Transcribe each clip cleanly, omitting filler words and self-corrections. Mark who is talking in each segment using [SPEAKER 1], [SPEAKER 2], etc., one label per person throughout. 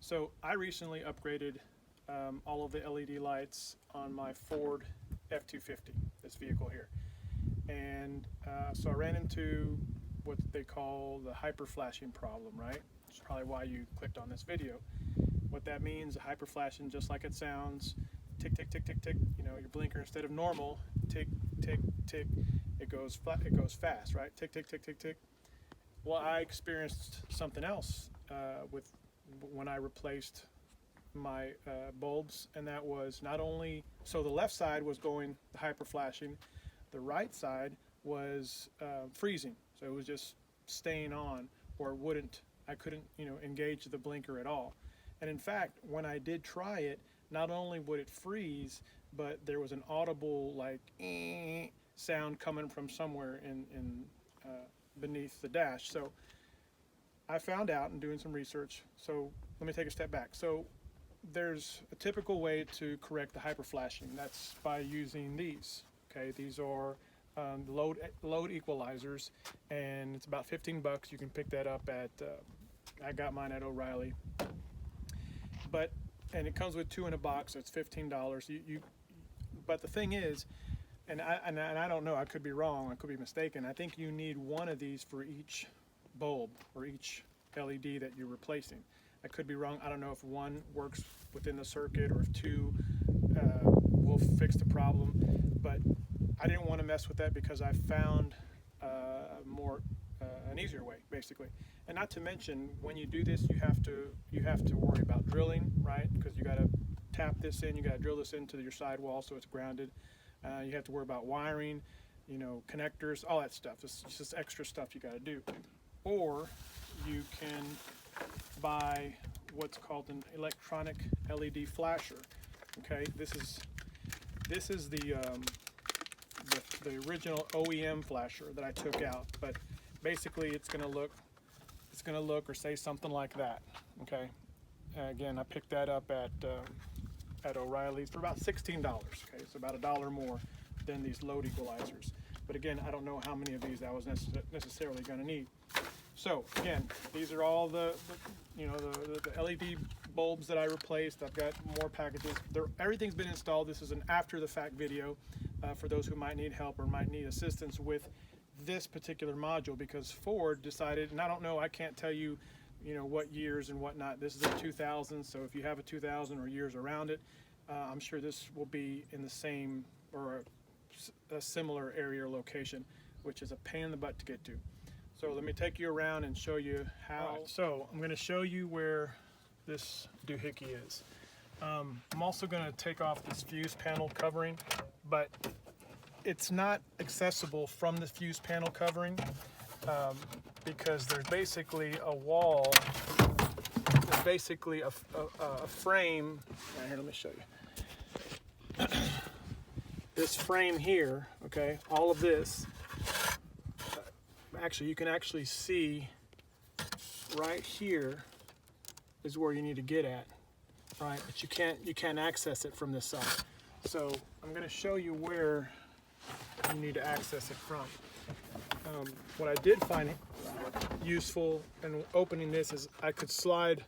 [SPEAKER 1] So I recently upgraded all of the LED lights on my Ford F-250, this vehicle here. And so I ran into what they call the hyper flashing problem, right? That's probably why you clicked on this video. What that means, hyper flashing, just like it sounds, tick, tick, tick, tick, tick, you know, your blinker, instead of normal, tick, tick, tick, it goes fast, right? Tick, tick, tick, tick, tick. Well, I experienced something else with when I replaced my bulbs, and that was not only, so the left side was going hyper flashing, the right side was freezing, so it was just staying on, or I couldn't, you know, engage the blinker at all. And in fact, when I did try it, not only would it freeze, but there was an audible like sound coming from somewhere in beneath the dash. So I found out in doing some research. So let me take a step back. So there's a typical way to correct the hyper flashing. That's by using these. Okay, these are load equalizers, and it's about 15 bucks. You can pick that up at I got mine at O'Reilly. And it comes with 2 in a box, so it's $15. But the thing is, and I don't know, I could be wrong, I could be mistaken. I think you need one of these for each bulb or each LED that you're replacing. I could be wrong. I don't know if one works within the circuit or if 2 will fix the problem. But I didn't want to mess with that because I found an easier way, basically. And not to mention, when you do this, you have to worry about drilling, right? Because you got to tap this in, you got to drill this into your sidewall so it's grounded. You have to worry about wiring, you know, connectors, all that stuff. It's just extra stuff you got to do. Or you can buy what's called an electronic LED flasher. Okay, this is the original OEM flasher that I took out, but basically it's gonna look or say something like that. Okay, again, I picked that up at O'Reilly's for about $16. Okay, so about $1 more than these load equalizers. But again, I don't know how many of these I was necessarily going to need. So again, these are all the LED bulbs that I replaced. I've got more packages. Everything's been installed. This is an after the fact video for those who might need help or might need assistance with this particular module, because Ford decided, and I don't know, I can't tell you, you know, what years and whatnot. This is a 2000, so if you have a 2000 or years around it, I'm sure this will be in the same or a similar area or location, which is a pain in the butt to get to. So let me take you around and show you how. Right, so I'm going to show you where this doohickey is. I'm also going to take off this fuse panel covering, but it's not accessible from the fuse panel covering because there's basically a wall. There's basically a frame. Right here, let me show you. This frame here, okay, all of this. Actually, you can actually see right here is where you need to get at, right? But you can't access it from this side. So I'm going to show you where you need to access it from. What I did find useful in opening this is I could slide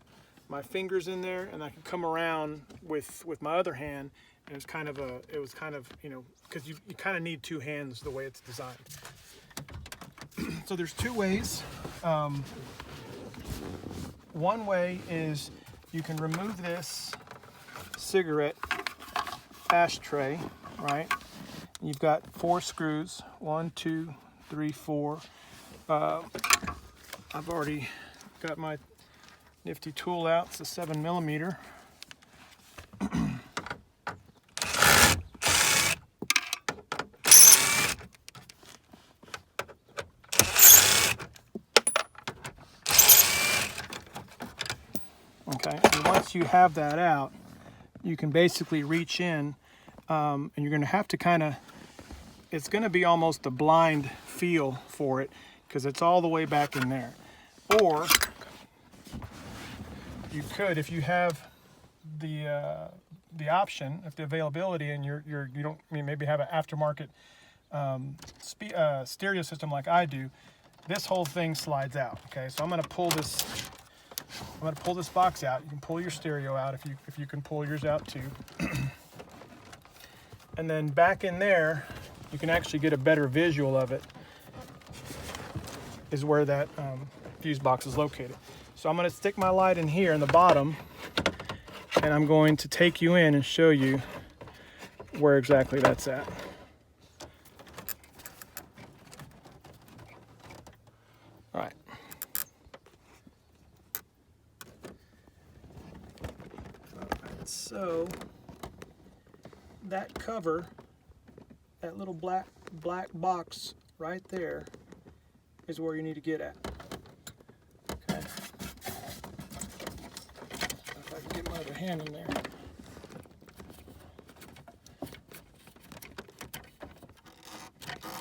[SPEAKER 1] my fingers in there, and I could come around with my other hand. And it was kind of, you know, because you kind of need 2 hands the way it's designed. So there's 2 ways. One way is you can remove this cigarette ashtray, right? You've got 4 screws, 1, 2, 3, 4. I've already got my nifty tool out. It's a 7mm. Okay, and once you have that out, you can basically reach in, and you're going to have to kind of, it's going to be almost a blind feel for it because it's all the way back in there. Or you could, if you have the option, if the availability, and you don't, maybe have an aftermarket stereo system like I do, this whole thing slides out. Okay, so I'm going to pull this I'm going to pull this box out. You can pull your stereo out if you can pull yours out too. And then back in there, you can actually get a better visual of it, is where that fuse box is located. So I'm going to stick my light in here in the bottom, and I'm going to take you in and show you where exactly that's at. All right. So that cover, that little black box right there, is where you need to get at. Okay. If I can get my other hand in there.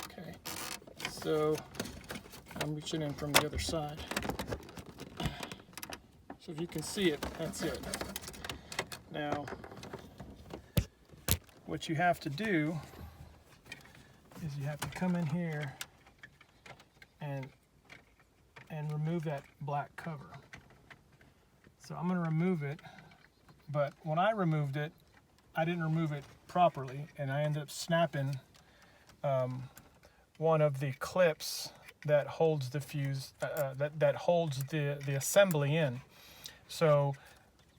[SPEAKER 1] Okay. So I'm reaching in from the other side. So if you can see it, that's it. Now, what you have to do is you have to come in here and remove that black cover. So I'm going to remove it, but when I removed it, I didn't remove it properly, and I ended up snapping one of the clips that holds the fuse, that holds the assembly in. So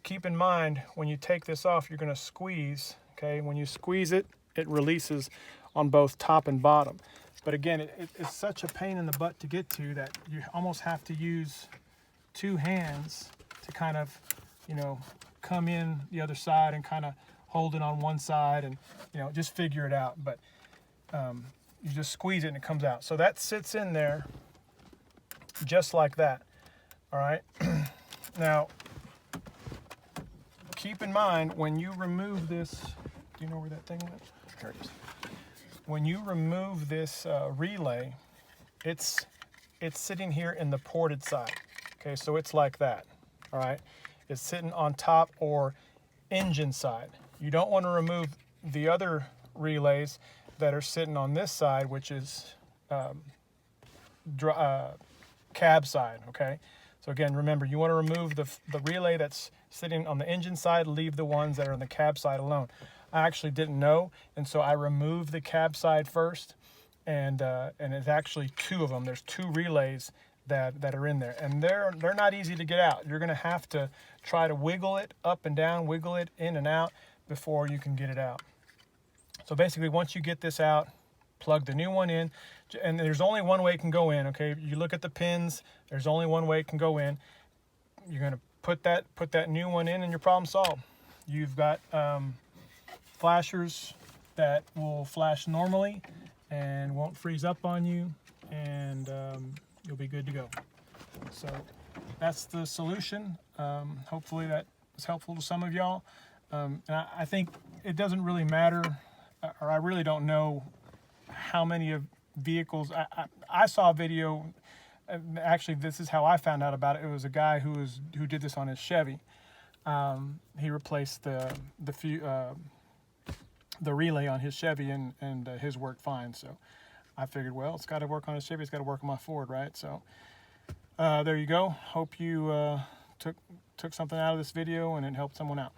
[SPEAKER 1] keep in mind, when you take this off, you're going to squeeze. Okay, when you squeeze it, it releases on both top and bottom. But again, it's such a pain in the butt to get to that you almost have to use two hands to kind of, you know, come in the other side and kind of hold it on one side and, you know, just figure it out. But you just squeeze it and it comes out. So that sits in there just like that. All right. Now, keep in mind when you remove this, do you know where that thing went? Here it is. When you remove this relay, it's sitting here in the ported side. Okay, so it's like that. All right, it's sitting on top or engine side. You don't want to remove the other relays that are sitting on this side, which is cab side. Okay, so again, remember, you want to remove the relay that's sitting on the engine side, leave the ones that are on the cab side alone. I actually didn't know, and so I removed the cab side first, and it's actually two of them. There's two relays that are in there, and they're not easy to get out. You're going to have to try to wiggle it up and down, wiggle it in and out before you can get it out. So basically, once you get this out, plug the new one in, and there's only one way it can go in. Okay, you look at the pins. There's only one way it can go in. You're going to put that new one in, and your problem solved. You've got flashers that will flash normally and won't freeze up on you, and you'll be good to go. So that's the solution. Hopefully that was helpful to some of y'all. And I think it doesn't really matter, or I really don't know how many of vehicles. I saw a video. Actually, this is how I found out about it. It was a guy who did this on his Chevy. He replaced the relay on his Chevy, and his worked fine. So I figured, well, it's got to work on his Chevy, it's got to work on my Ford, right? So there you go. Hope you took something out of this video and it helped someone out.